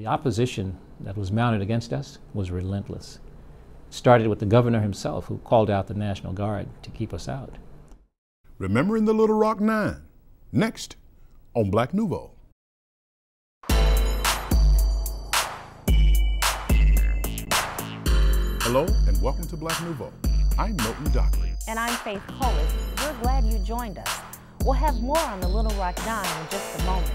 The opposition that was mounted against us was relentless. It started with the governor himself, who called out the National Guard to keep us out. Remembering the Little Rock Nine, next on Black Nouveau. Hello and welcome to Black Nouveau. I'm Milton, Dockery. And I'm Faithe. We're glad you joined us. We'll have more on the Little Rock Nine in just a moment.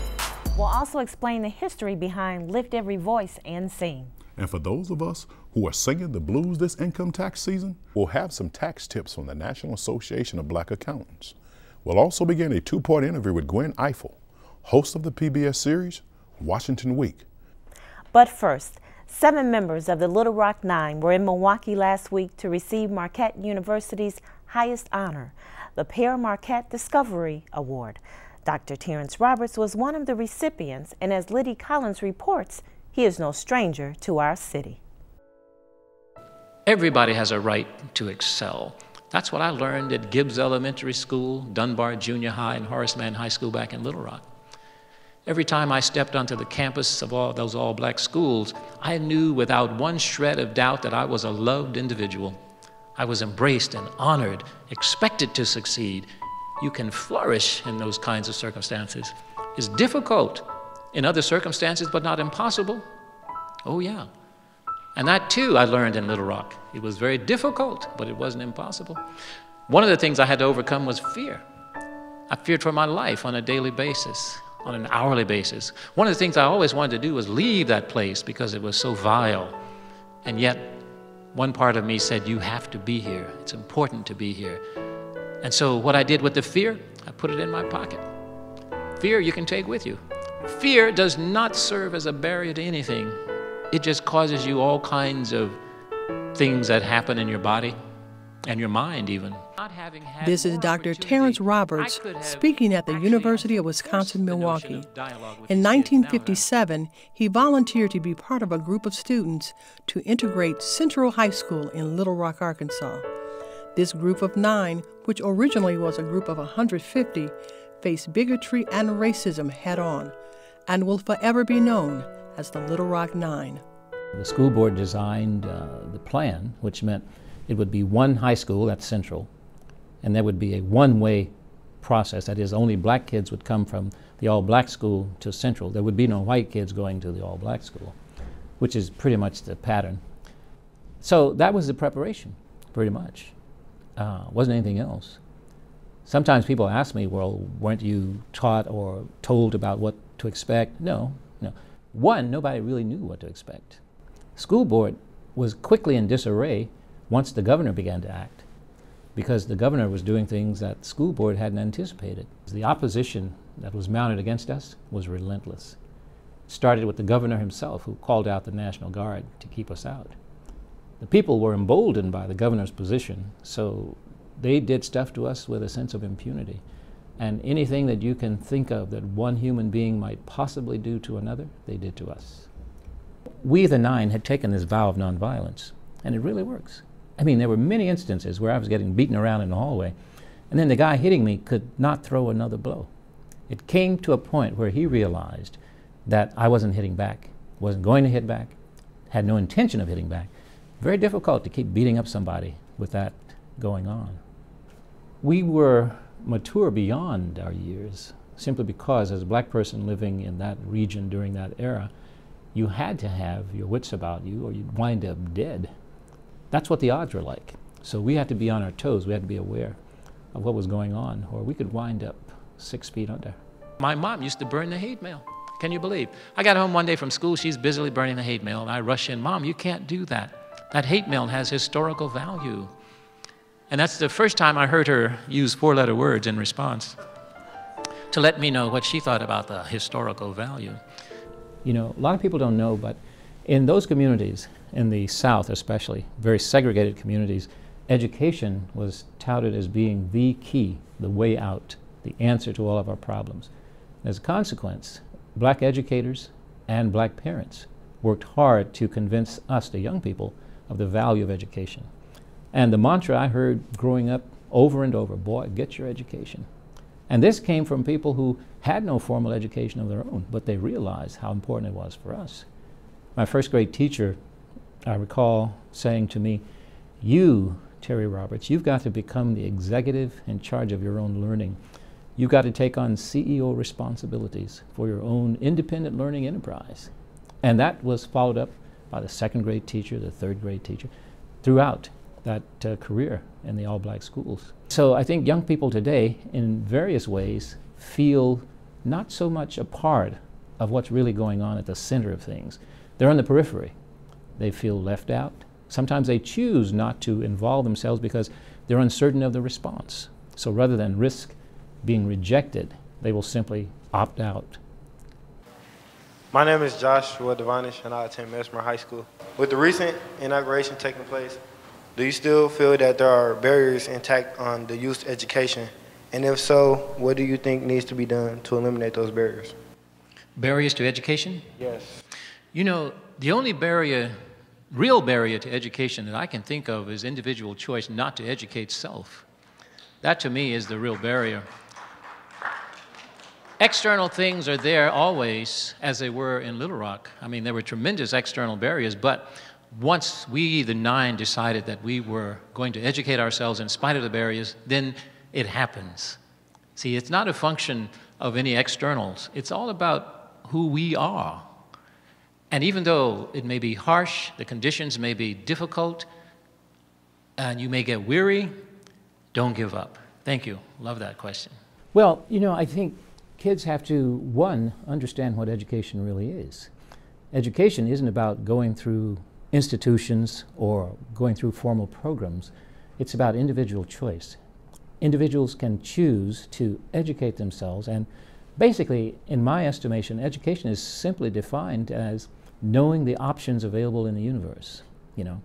We'll also explain the history behind Lift Every Voice and Sing. And for those of us who are singing the blues this income tax season, we'll have some tax tips from the National Association of Black Accountants. We'll also begin a two-part interview with Gwen Ifill, host of the PBS series, Washington Week. But first, 7 members of the Little Rock Nine were in Milwaukee last week to receive Marquette University's highest honor, the Pear Marquette Discovery Award. Dr. Terrence Roberts was one of the recipients, and as Liddy Collins reports, he is no stranger to our city. Everybody has a right to excel. That's what I learned at Gibbs Elementary School, Dunbar Junior High, and Horace Mann High School back in Little Rock. Every time I stepped onto the campus of all those all-black schools, I knew without one shred of doubt that I was a loved individual. I was embraced and honored, expected to succeed. You can flourish in those kinds of circumstances. It's difficult in other circumstances, but not impossible. Oh yeah. And that too I learned in Little Rock. It was very difficult, but it wasn't impossible. One of the things I had to overcome was fear. I feared for my life on a daily basis, on an hourly basis. One of the things I always wanted to do was leave that place because it was so vile. And yet, one part of me said, you have to be here. It's important to be here. And so what I did with the fear, I put it in my pocket. Fear you can take with you. Fear does not serve as a barrier to anything. It just causes you all kinds of things that happen in your body and your mind even. This is Dr. Terrence Roberts speaking at the University of Wisconsin-Milwaukee. In 1957, he volunteered to be part of a group of students to integrate Central High School in Little Rock, Arkansas. This group of 9, which originally was a group of 150, faced bigotry and racism head-on and will forever be known as the Little Rock Nine. The school board designed the plan, which meant it would be one high school at Central, and there would be a one-way process. That is, only black kids would come from the all-black school to Central. There would be no white kids going to the all-black school, which is pretty much the pattern. So that was the preparation, pretty much. Wasn't anything else. Sometimes people ask me, well, weren't you taught or told about what to expect? No. One, nobody really knew what to expect. School board was quickly in disarray once the governor began to act, because the governor was doing things that school board hadn't anticipated. The opposition that was mounted against us was relentless. It started with the governor himself, who called out the National Guard to keep us out. The people were emboldened by the governor's position, so they did stuff to us with a sense of impunity. And anything that you can think of that one human being might possibly do to another, they did to us. We, the 9, had taken this vow of nonviolence, and it really works. I mean, there were many instances where I was getting beaten around in the hallway, and then the guy hitting me could not throw another blow. It came to a point where he realized that I wasn't hitting back, wasn't going to hit back, had no intention of hitting back. Very difficult to keep beating up somebody with that going on. We were mature beyond our years, simply because as a black person living in that region during that era, you had to have your wits about you or you'd wind up dead. That's what the odds were like. So we had to be on our toes, we had to be aware of what was going on, or we could wind up 6 feet under. My mom used to burn the hate mail. Can you believe? I got home one day from school, she's busily burning the hate mail, and I rush in, Mom, you can't do that. That hate mail has historical value. And that's the first time I heard her use 4-letter words in response to let me know what she thought about the historical value. You know, a lot of people don't know, but in those communities, in the South especially, very segregated communities, education was touted as being the key, the way out, the answer to all of our problems. As a consequence, black educators and black parents worked hard to convince us, the young people, of the value of education. And the mantra I heard growing up over and over, boy, get your education. And this came from people who had no formal education of their own, but they realized how important it was for us. My first grade teacher, I recall saying to me, "You, Terry Roberts, you've got to become the executive in charge of your own learning. You've got to take on CEO responsibilities for your own independent learning enterprise." And that was followed up by the second grade teacher, the third grade teacher, throughout that career in the all-black schools. So I think young people today, in various ways, feel not so much a part of what's really going on at the center of things. They're on the periphery. They feel left out. Sometimes they choose not to involve themselves because they're uncertain of the response. So rather than risk being rejected, they will simply opt out. My name is Joshua Devonish, and I attend Mesmer High School. With the recent inauguration taking place, do you still feel that there are barriers intact on the youth education? And if so, what do you think needs to be done to eliminate those barriers? Barriers to education? Yes. You know, the only barrier, real barrier to education that I can think of is individual choice not to educate self. That to me is the real barrier. External things are there always, as they were in Little Rock. I mean, there were tremendous external barriers, but once we, the 9, decided that we were going to educate ourselves in spite of the barriers, then it happens. See, it's not a function of any externals. It's all about who we are. And even though it may be harsh, the conditions may be difficult, and you may get weary, don't give up. Thank you. Love that question. Well, you know, I think kids have to, one, understand what education really is. Education isn't about going through institutions or going through formal programs. It's about individual choice. Individuals can choose to educate themselves, and basically, in my estimation, education is simply defined as knowing the options available in the universe. You know,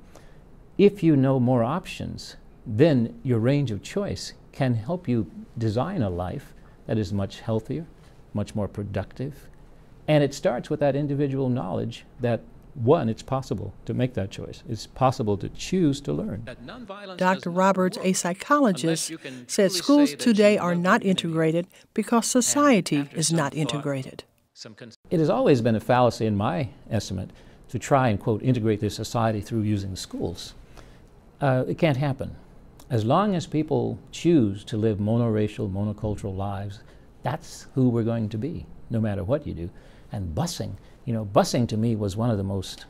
if you know more options, then your range of choice can help you design a life that is much healthier, much more productive. And it starts with that individual knowledge that, one, it's possible to make that choice. It's possible to choose to learn. Dr. Roberts, a psychologist, said schools today are not integrated because society is not integrated. It has always been a fallacy, in my estimate, to try and, quote, integrate this society through using the schools. It can't happen. As long as people choose to live monoracial, monocultural lives, that's who we're going to be, no matter what you do. And busing, you know, busing to me was one of the most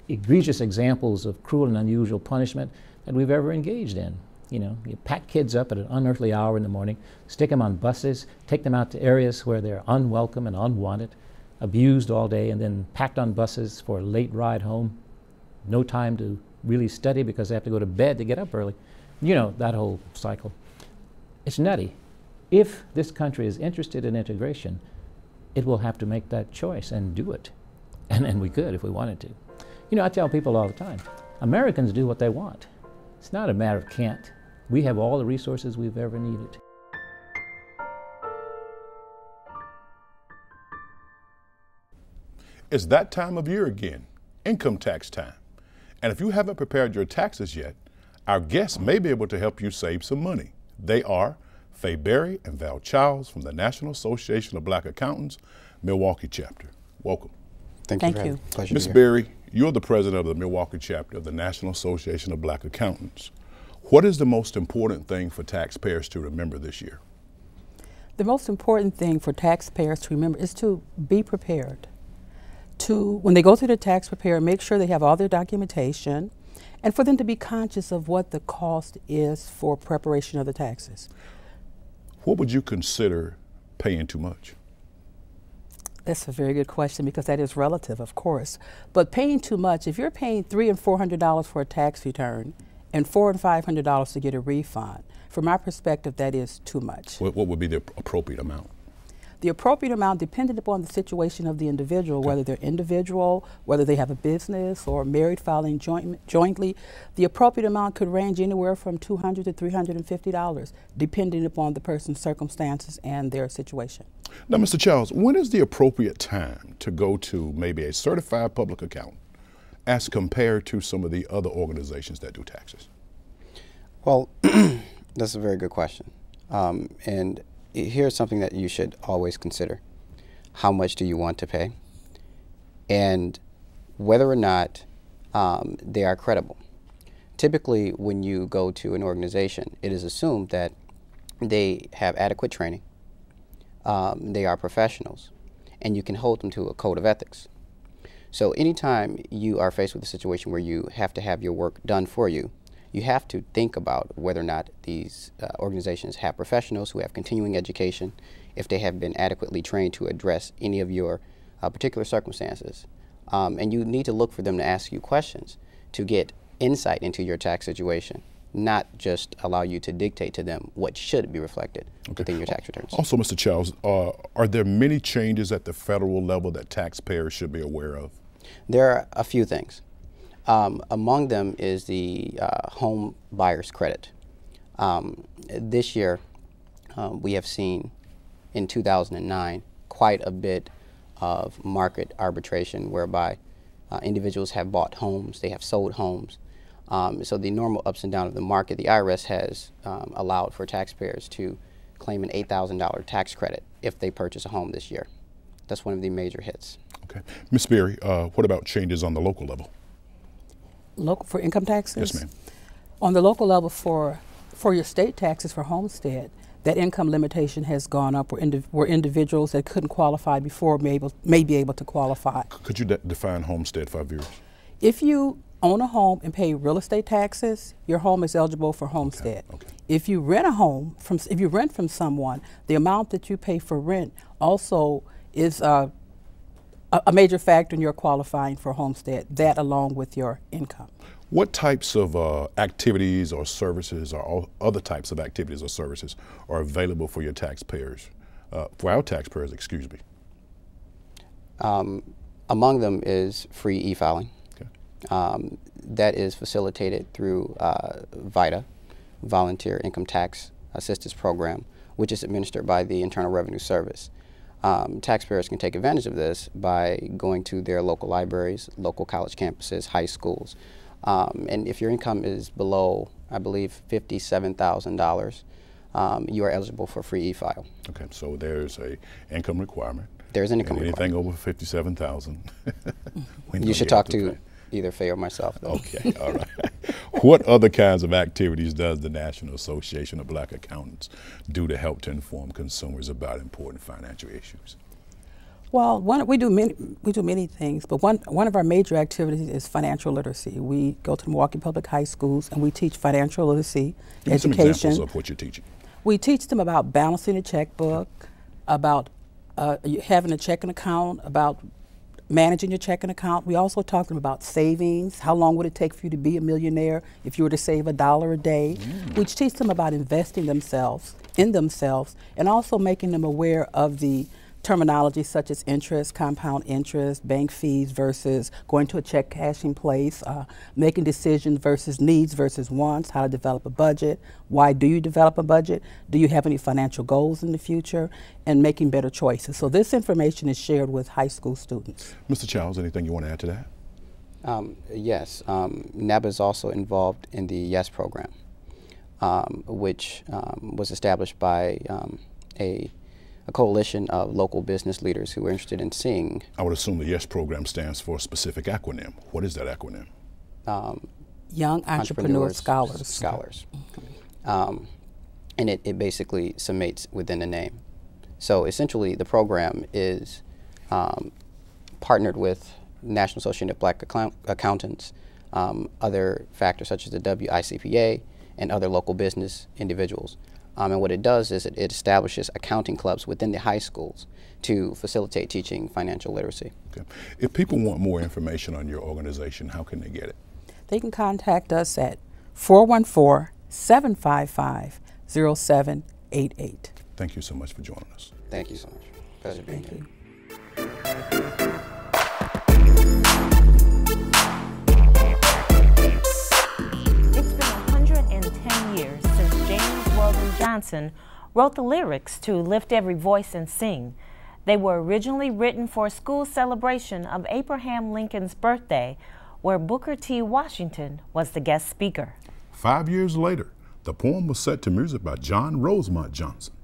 egregious examples of cruel and unusual punishment that we've ever engaged in. You know, you pack kids up at an unearthly hour in the morning, stick them on buses, take them out to areas where they're unwelcome and unwanted, abused all day, and then packed on buses for a late ride home. No time to really study because they have to go to bed to get up early. You know, that whole cycle. It's nutty. If this country is interested in integration, it will have to make that choice and do it. And we could if we wanted to. You know, I tell people all the time, Americans do what they want. It's not a matter of can't. We have all the resources we've ever needed. It's that time of year again, income tax time. And if you haven't prepared your taxes yet, our guests may be able to help you save some money. They are Faithe and Val Childs from the National Association of Black Accountants, Milwaukee chapter. Welcome. Thank you. Pleasure. Ms. Berry, you're the president of the Milwaukee chapter of the National Association of Black Accountants. What is the most important thing for taxpayers to remember this year? The most important thing for taxpayers to remember is to be prepared. When they go through the tax preparer, make sure they have all their documentation, and for them to be conscious of what the cost is for preparation of the taxes. What would you consider paying too much? That's a very good question, because that is relative, of course. But paying too much, if you're paying $300 and $400 for a tax return and $400 and $500 to get a refund, from my perspective, that is too much. What would be the appropriate amount? The appropriate amount, depending upon the situation of the individual, okay, whether they're individual, whether they have a business, or married filing jointly, the appropriate amount could range anywhere from $200 to $350, depending upon the person's circumstances and their situation. Now, Mr. Childs, when is the appropriate time to go to maybe a certified public accountant as compared to some of the other organizations that do taxes? Well, that's a very good question. And here's something that you should always consider. How much do you want to pay? And whether or not they are credible. Typically, when you go to an organization, it is assumed that they have adequate training, they are professionals, and you can hold them to a code of ethics. So anytime you are faced with a situation where you have to have your work done for you, you have to think about whether or not these organizations have professionals who have continuing education, if they have been adequately trained to address any of your particular circumstances. And you need to look for them to ask you questions to get insight into your tax situation, not just allow you to dictate to them what should be reflected within your tax returns. Also, Mr. Childs, are there many changes at the federal level that taxpayers should be aware of? There are a few things. Among them is the home buyer's credit. This year, we have seen in 2009 quite a bit of market arbitration whereby individuals have bought homes, they have sold homes. So the normal ups and downs of the market, the IRS has allowed for taxpayers to claim an $8,000 tax credit if they purchase a home this year. That's one of the major hits. Okay. Ms. Berry, what about changes on the local level? Local for income taxes? Yes, ma'am. On the local level for your state taxes for homestead, that income limitation has gone up where individuals that couldn't qualify before may be able to qualify. Could you define homestead for our viewers? If you own a home and pay real estate taxes, your home is eligible for homestead. Okay. If you rent a home if you rent from someone, the amount that you pay for rent also is a major factor in your qualifying for homestead, that along with your income. What types of activities or services or other types of activities or services are available for your taxpayers, for our taxpayers, excuse me? Among them is free e-filing. Okay. That is facilitated through VITA, Volunteer Income Tax Assistance Program, which is administered by the Internal Revenue Service. Taxpayers can take advantage of this by going to their local libraries, local college campuses, high schools. And if your income is below, I believe, $57,000, you are eligible for free e-file. Okay, so there's an income requirement. There's an income requirement. Anything over $57,000. You should talk to either Faye or myself, though. Okay, all right. What other kinds of activities does the National Association of Black Accountants do to help to inform consumers about important financial issues? Well, we do many things, but one of our major activities is financial literacy. We go to the Milwaukee Public High Schools and we teach financial literacy education. Some examples of what you're teaching. We teach them about balancing a checkbook, about having a checking account, about managing your checking account. We also talk to them about savings. How long would it take for you to be a millionaire if you were to save $1 a day? We teach them about investing in themselves, and also making them aware of the terminology such as interest, compound interest, bank fees versus going to a check cashing place, making decisions versus needs versus wants, how to develop a budget, why do you develop a budget, do you have any financial goals in the future, and making better choices. So this information is shared with high school students. Mr. Childs, anything you want to add to that? Yes, NABA is also involved in the YES program, which was established by a coalition of local business leaders who are interested in seeing. I would assume the YES program stands for a specific acronym. What is that acronym? Young Entrepreneur Scholars. And it basically summates within the name. So essentially the program is partnered with National Association of Black Accountants, other factors such as the WICPA, and other local business individuals. And what it does is it establishes accounting clubs within the high schools to facilitate teaching financial literacy. Okay. If people want more information on your organization, how can they get it? They can contact us at 414-755-0788. Thank you so much for joining us. Thank you so much. Pleasure being here. Johnson wrote the lyrics to Lift Every Voice and Sing. They were originally written for a school celebration of Abraham Lincoln's birthday, where Booker T. Washington was the guest speaker. 5 years later, the poem was set to music by John Rosemont Johnson,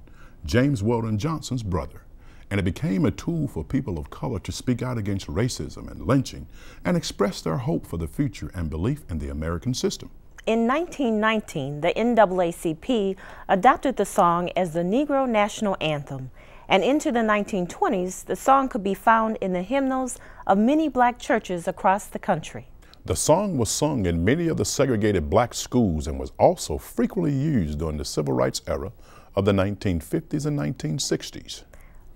James Weldon Johnson's brother, and it became a tool for people of color to speak out against racism and lynching and express their hope for the future and belief in the American system. In 1919, the NAACP adopted the song as the Negro National Anthem, and into the 1920s, the song could be found in the hymnals of many black churches across the country. The song was sung in many of the segregated black schools and was also frequently used during the civil rights era of the 1950s and 1960s.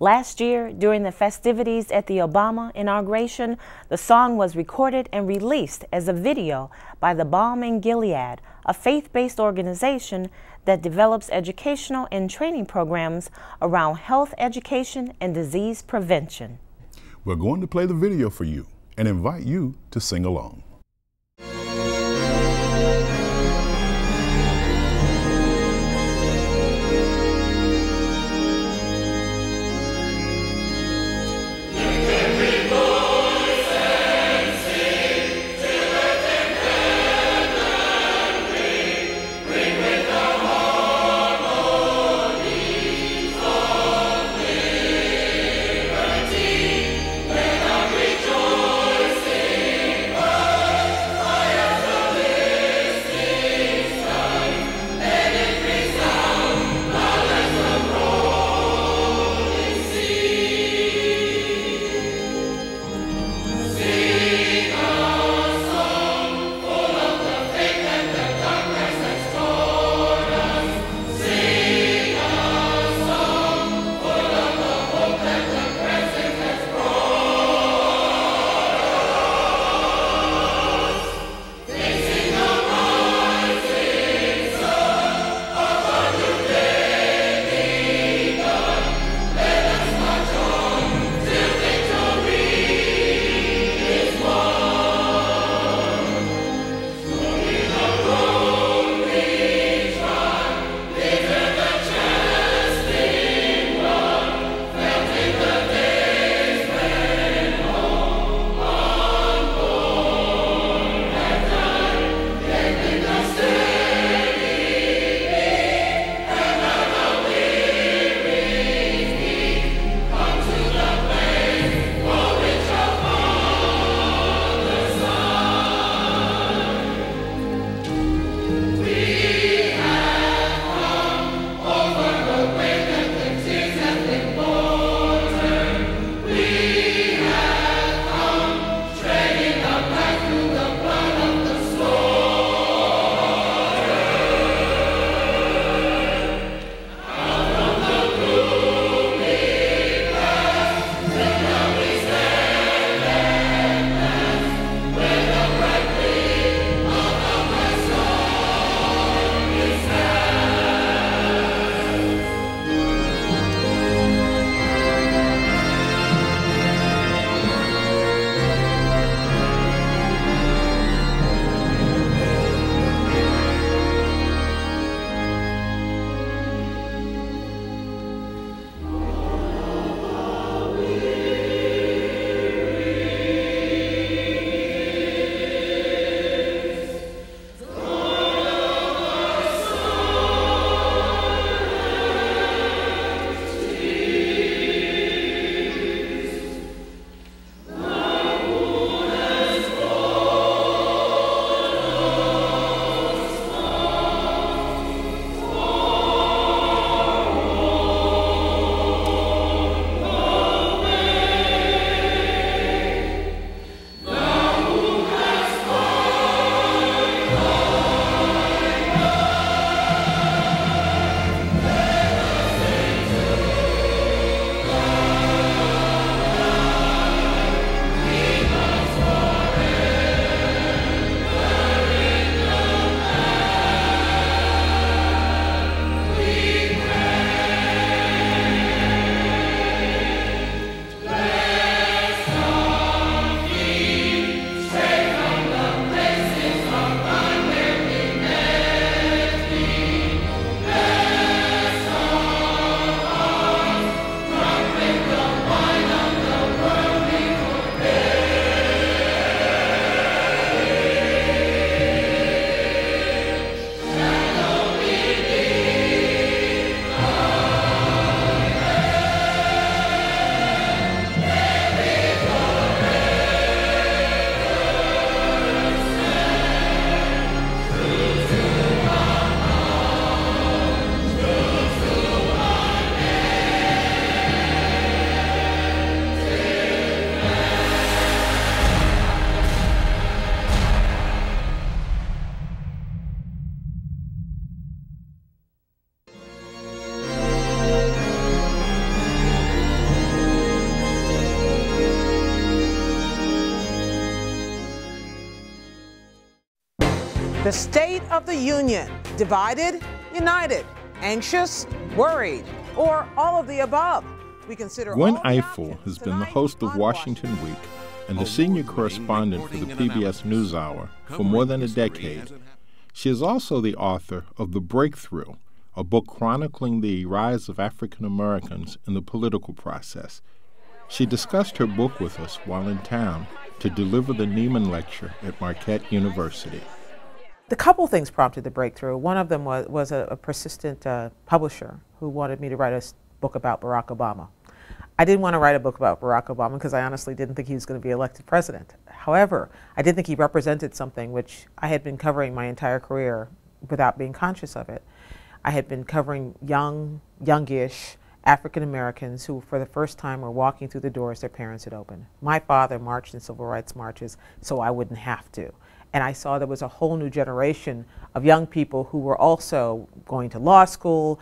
Last year, during the festivities at the Obama inauguration, the song was recorded and released as a video by the Balm in Gilead, a faith-based organization that develops educational and training programs around health education and disease prevention. We're going to play the video for you and invite you to sing along. The State of the Union, divided, united, anxious, worried, or all of the above. We consider Gwen all the Ifill options has been the tonight host of on Washington Week and the senior correspondent for the PBS NewsHour for more than a decade. She is also the author of The Breakthrough, a book chronicling the rise of African Americans in the political process. She discussed her book with us while in town to deliver the Neiman Lecture at Marquette University. The couple things prompted The Breakthrough. One of them was a persistent publisher who wanted me to write a book about Barack Obama. I didn't want to write a book about Barack Obama because I honestly didn't think he was going to be elected president. However, I did think he represented something which I had been covering my entire career without being conscious of it. I had been covering youngish African Americans who for the first time were walking through the doors their parents had opened. My father marched in civil rights marches so I wouldn't have to. And I saw there was a whole new generation of young people who were also going to law school,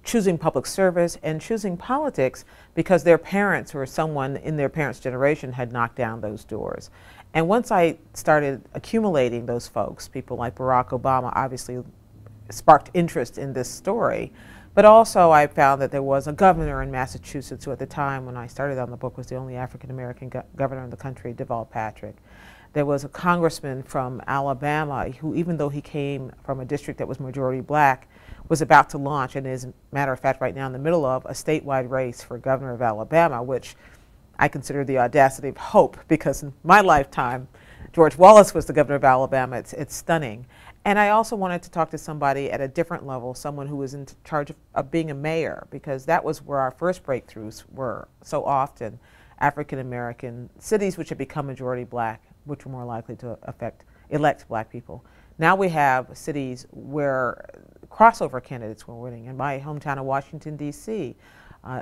choosing public service, and choosing politics because their parents or someone in their parents' generation had knocked down those doors. And once I started accumulating those folks, people like Barack Obama obviously sparked interest in this story. But also I found that there was a governor in Massachusetts who at the time when I started on the book was the only African American governor in the country, Deval Patrick. There was a congressman from Alabama who, even though he came from a district that was majority black, was about to launch, and is, matter of fact, right now in the middle of a statewide race for governor of Alabama, which I consider the audacity of hope, because in my lifetime, George Wallace was the governor of Alabama. It's stunning. And I also wanted to talk to somebody at a different level, someone who was in charge of being a mayor, because that was where our first breakthroughs were so often. African American cities which had become majority black, which were more likely to elect black people. Now we have cities where crossover candidates were winning. In my hometown of Washington, D.C.,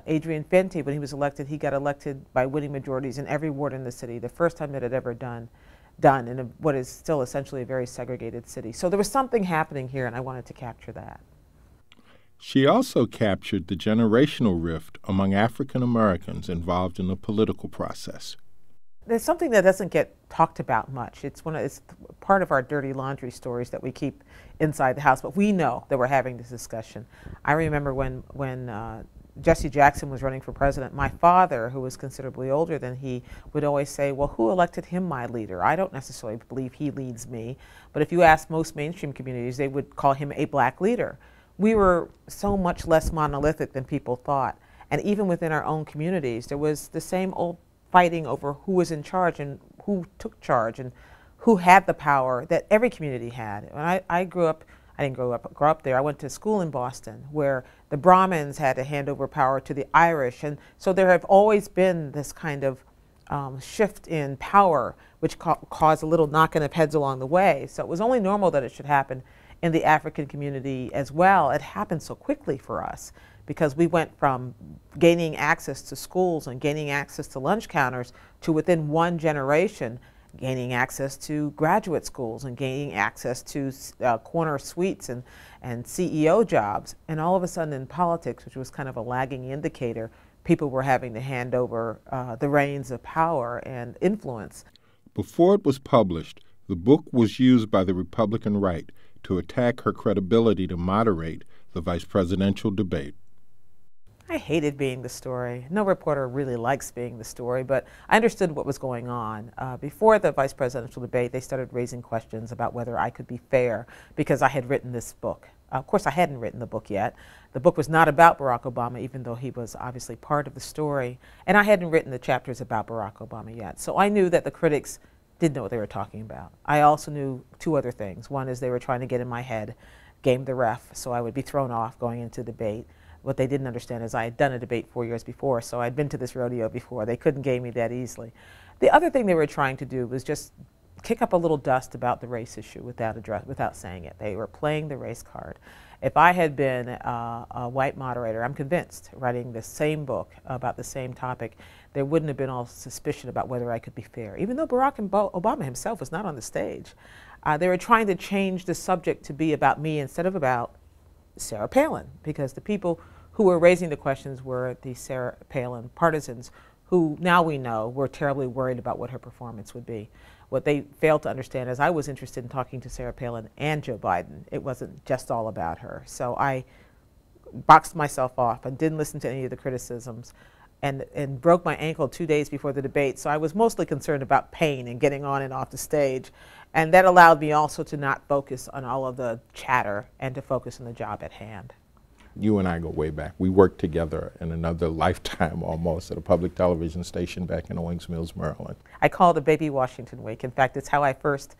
Adrian Fenty, when he was elected, he got elected by winning majorities in every ward in the city, the first time that it had ever done in what is still essentially a very segregated city. So there was something happening here, and I wanted to capture that. She also captured the generational rift among African Americans involved in the political process. There's something that doesn't get talked about much. It's part of our dirty laundry stories that we keep inside the house, but we know that we're having this discussion. I remember when Jesse Jackson was running for president, my father, who was considerably older than he, would always say, well, who elected him my leader? I don't necessarily believe he leads me. But if you ask most mainstream communities, they would call him a black leader. We were so much less monolithic than people thought. And even within our own communities, there was the same old fighting over who was in charge and who took charge and who had the power that every community had. When I grew up, I didn't grow up there. I went to school in Boston where the Brahmins had to hand over power to the Irish. And so there have always been this kind of shift in power, which caused a little knocking of heads along the way. So it was only normal that it should happen in the African community as well. It happened so quickly for us because we went from gaining access to schools and gaining access to lunch counters to within one generation gaining access to graduate schools and gaining access to corner suites and CEO jobs. And all of a sudden in politics, which was kind of a lagging indicator, people were having to hand over the reins of power and influence. Before it was published, the book was used by the Republican right to attack her credibility to moderate the vice presidential debate. I hated being the story. No reporter really likes being the story, but I understood what was going on. Before the vice presidential debate, they started raising questions about whether I could be fair because I had written this book. Of course, I hadn't written the book yet. The book was not about Barack Obama, even though he was obviously part of the story. And I hadn't written the chapters about Barack Obama yet. So I knew that the critics didn't know what they were talking about. I also knew two other things. One is they were trying to get in my head, game the ref, so I would be thrown off going into debate. What they didn't understand is I had done a debate 4 years before, so I'd been to this rodeo before. They couldn't game me that easily. The other thing they were trying to do was just kick up a little dust about the race issue without saying it. They were playing the race card. If I had been a white moderator, I'm convinced, writing the same book about the same topic, there wouldn't have been all suspicion about whether I could be fair, even though Barack Obama himself was not on the stage. They were trying to change the subject to be about me instead of about Sarah Palin, because the people who were raising the questions were the Sarah Palin partisans who now we know were terribly worried about what her performance would be. What they failed to understand is I was interested in talking to Sarah Palin and Joe Biden. It wasn't just all about her. So I boxed myself off and didn't listen to any of the criticisms, and broke my ankle 2 days before the debate. So I was mostly concerned about pain and getting on and off the stage. And that allowed me also to not focus on all of the chatter and to focus on the job at hand. You and I go way back. We worked together in another lifetime almost at a public television station back in Owings Mills, Maryland. I call it a baby Washington week. In fact, it's how I first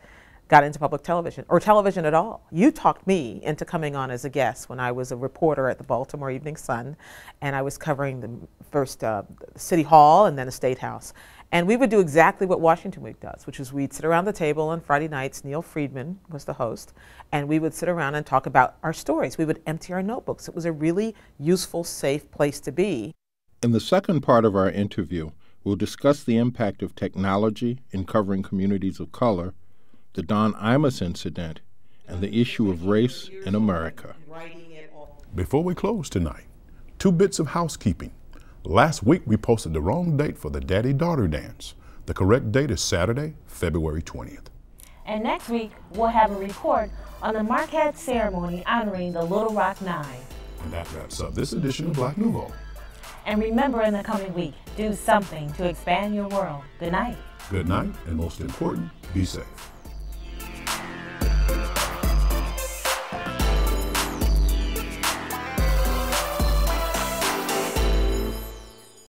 got into public television, or television at all. You talked me into coming on as a guest when I was a reporter at the Baltimore Evening Sun, and I was covering the first City Hall and then the State House. And we would do exactly what Washington Week does, which is we'd sit around the table on Friday nights. Neil Friedman was the host, and we would sit around and talk about our stories. We would empty our notebooks. It was a really useful, safe place to be. In the second part of our interview, we'll discuss the impact of technology in covering communities of color, the Don Imus incident, and the issue of race in America. Before we close tonight, 2 bits of housekeeping. Last week we posted the wrong date for the daddy-daughter dance. The correct date is Saturday, February 20th. And next week, we'll have a report on the Marquette ceremony honoring the Little Rock Nine. And that wraps up this edition of Black Nouveau. And remember, in the coming week, do something to expand your world. Good night. Good night, and most important, be safe.